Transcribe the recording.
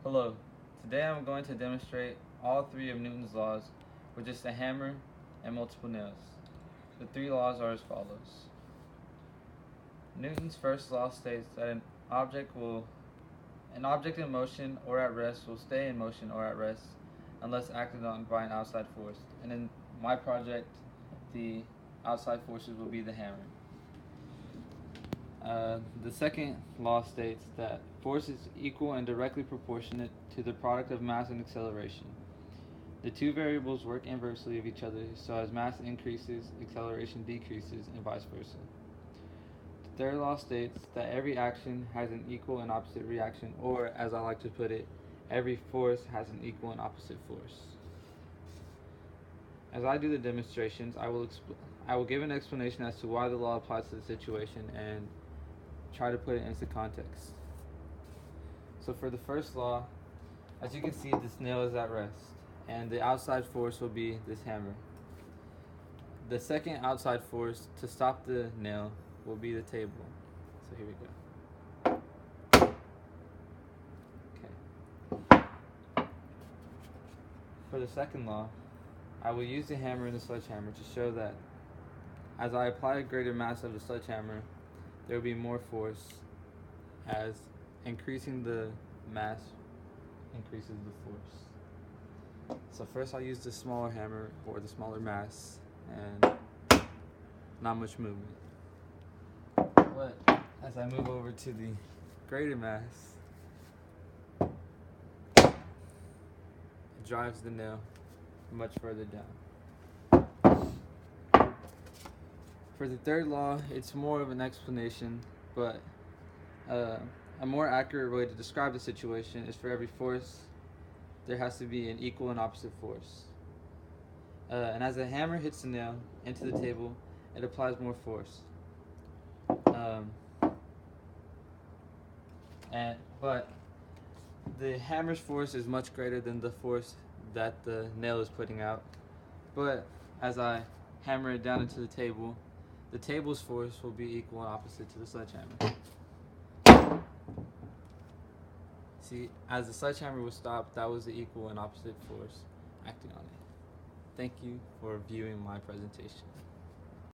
Hello, today I'm going to demonstrate all three of Newton's laws with just a hammer and multiple nails. The three laws are as follows. Newton's first law states that an object in motion or at rest will stay in motion or at rest unless acted on by an outside force. And in my project, the outside forces will be the hammer. The second law states that force is equal and directly proportionate to the product of mass and acceleration. The two variables work inversely of each other, so as mass increases, acceleration decreases, and vice versa. The third law states that every action has an equal and opposite reaction, or, as I like to put it, every force has an equal and opposite force. As I do the demonstrations, I will give an explanation as to why the law applies to the situation and try to put it into context. So for the first law, as you can see, this nail is at rest, and the outside force will be this hammer. The second outside force to stop the nail will be the table. So here we go. Okay. For the second law, I will use the hammer and the sledgehammer to show that as I apply a greater mass of the sledgehammer, there will be more force, as increasing the mass increases the force. So first I'll use the smaller hammer or the smaller mass, and not much movement. But as I move over to the greater mass, it drives the nail much further down. For the third law, it's more of an explanation, but a more accurate way to describe the situation is for every force, there has to be an equal and opposite force. And as the hammer hits the nail into the table, it applies more force. But the hammer's force is much greater than the force that the nail is putting out. But as I hammer it down into the table's force will be equal and opposite to the sledgehammer. See, as the sledgehammer was stopped, that was the equal and opposite force acting on it. Thank you for viewing my presentation.